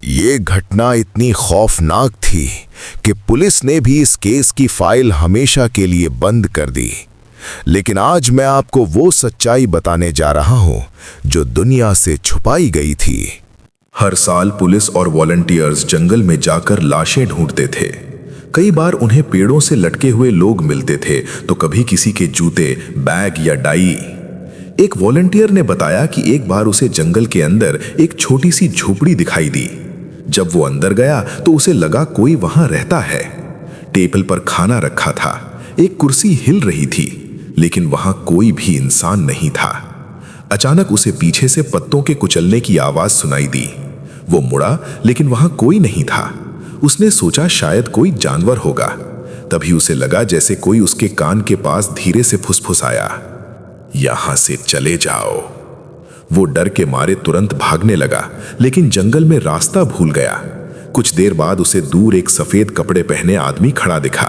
ये घटना इतनी खौफनाक थी कि पुलिस ने भी इस केस की फाइल हमेशा के लिए बंद कर दी। लेकिन आज मैं आपको वो सच्चाई बताने जा रहा हूं जो दुनिया से छुपाई गई थी। हर साल पुलिस और वॉलंटियर्स जंगल में जाकर लाशें ढूंढते थे। कई बार उन्हें पेड़ों से लटके हुए लोग मिलते थे, तो कभी किसी के जूते, बैग या डाई। एक वॉलंटियर ने बताया कि एक बार उसे जंगल के अंदर एक छोटी सी झोपड़ी दिखाई दी। जब वो अंदर गया तो उसे लगा कोई वहां रहता है। टेबल पर खाना रखा था, एक कुर्सी हिल रही थी, लेकिन वहां कोई भी इंसान नहीं था। अचानक उसे पीछे से पत्तों के कुचलने की आवाज सुनाई दी। वो मुड़ा, लेकिन वहां कोई नहीं था। उसने सोचा शायद कोई जानवर होगा। तभी उसे लगा जैसे कोई उसके कान के पास धीरे से फुसफुसाया, यहां से चले जाओ। वो डर के मारे तुरंत भागने लगा, लेकिन जंगल में रास्ता भूल गया। कुछ देर बाद उसे दूर एक सफेद कपड़े पहने आदमी खड़ा दिखा।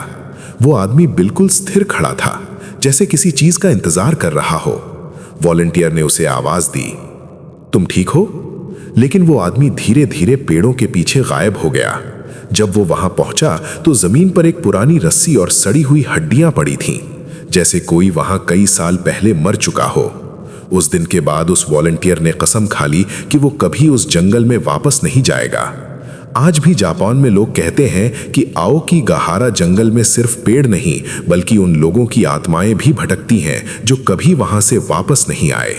वो आदमी बिल्कुल स्थिर खड़ा था, जैसे किसी चीज का इंतजार कर रहा हो। वॉलंटियर ने उसे आवाज दी, तुम ठीक हो? लेकिन वो आदमी धीरे धीरे पेड़ों के पीछे गायब हो गया। जब वो वहां पहुंचा तो जमीन पर एक पुरानी रस्सी और सड़ी हुई हड्डियां पड़ी थीं, जैसे कोई वहां कई साल पहले मर चुका हो। उस दिन के बाद उस वॉलंटियर ने कसम खा ली कि वो कभी उस जंगल में वापस नहीं जाएगा। आज भी जापान में लोग कहते हैं कि आओकीगाहारा जंगल में सिर्फ पेड़ नहीं, बल्कि उन लोगों की आत्माएं भी भटकती हैं जो कभी वहां से वापस नहीं आए।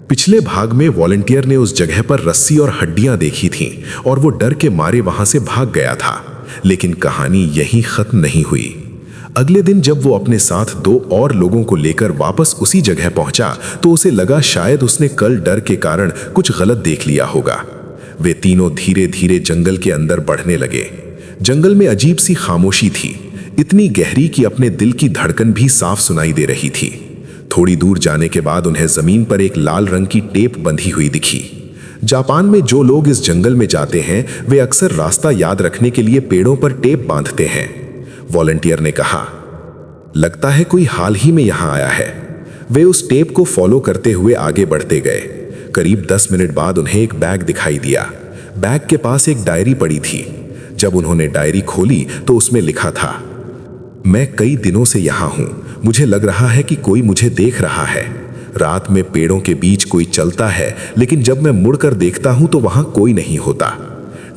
पिछले भाग में वॉलंटियर ने उस जगह पर रस्सी और हड्डियां देखी थीं और वो डर के मारे वहां से भाग गया था। लेकिन कहानी यहीं खत्म नहीं हुई। अगले दिन जब वो अपने साथ 2 और लोगों को लेकर वापस उसी जगह पहुंचा तो उसे लगा शायद उसने कल डर के कारण कुछ गलत देख लिया होगा। वे तीनों धीरे धीरे जंगल के अंदर बढ़ने लगे। जंगल में अजीब सी खामोशी थी, इतनी गहरी कि अपने दिल की धड़कन भी साफ सुनाई दे रही थी। थोड़ी दूर जाने के बाद उन्हें जमीन पर एक लाल रंग की टेप बंधी हुई दिखी। जापान में जो लोग इस जंगल में जाते हैं वे अक्सर रास्ता याद रखने के लिए पेड़ों पर टेप बांधते हैं। वॉलंटियर ने कहा, लगता है कोई हाल ही में यहां आया है। वे उस टेप को फॉलो करते हुए आगे बढ़ते गए। करीब 10 मिनट बाद उन्हें एक बैग दिखाई दिया। बैग के पास एक डायरी पड़ी थी। जब उन्होंने डायरी खोली तो उसमें लिखा था, मैं कई दिनों से यहां हूं, मुझे लग रहा है कि कोई मुझे देख रहा है। रात में पेड़ों के बीच कोई चलता है, लेकिन जब मैं मुड़कर देखता हूं तो वहां कोई नहीं होता।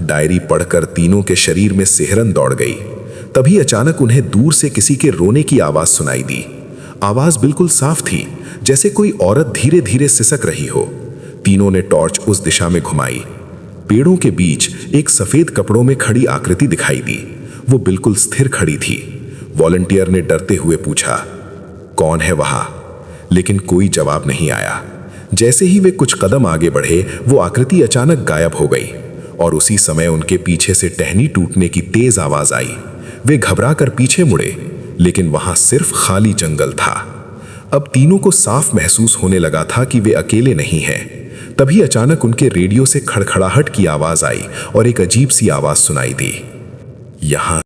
डायरी पढ़कर तीनों के शरीर में सिहरन दौड़ गई। तभी अचानक उन्हें दूर से किसी के रोने की आवाज सुनाई दी। आवाज बिल्कुल साफ थी, जैसे कोई औरत धीरे धीरे सिसक रही हो। तीनों ने टॉर्च उस दिशा में घुमाई। पेड़ों के बीच एक सफेद कपड़ों में खड़ी आकृति दिखाई दी। वो बिल्कुल स्थिर खड़ी थी। वॉलंटियर ने डरते हुए पूछा, कौन है वहां? लेकिन कोई जवाब नहीं आया। जैसे ही वे कुछ कदम आगे बढ़े वो आकृति अचानक गायब हो गई और उसी समय उनके पीछे से टहनी टूटने की तेज आवाज आई। वे घबराकर पीछे मुड़े, लेकिन वहां सिर्फ खाली जंगल था। अब तीनों को साफ महसूस होने लगा था कि वे अकेले नहीं हैं। तभी अचानक उनके रेडियो से खड़खड़ाहट की आवाज आई और एक अजीब सी आवाज सुनाई दी, यहां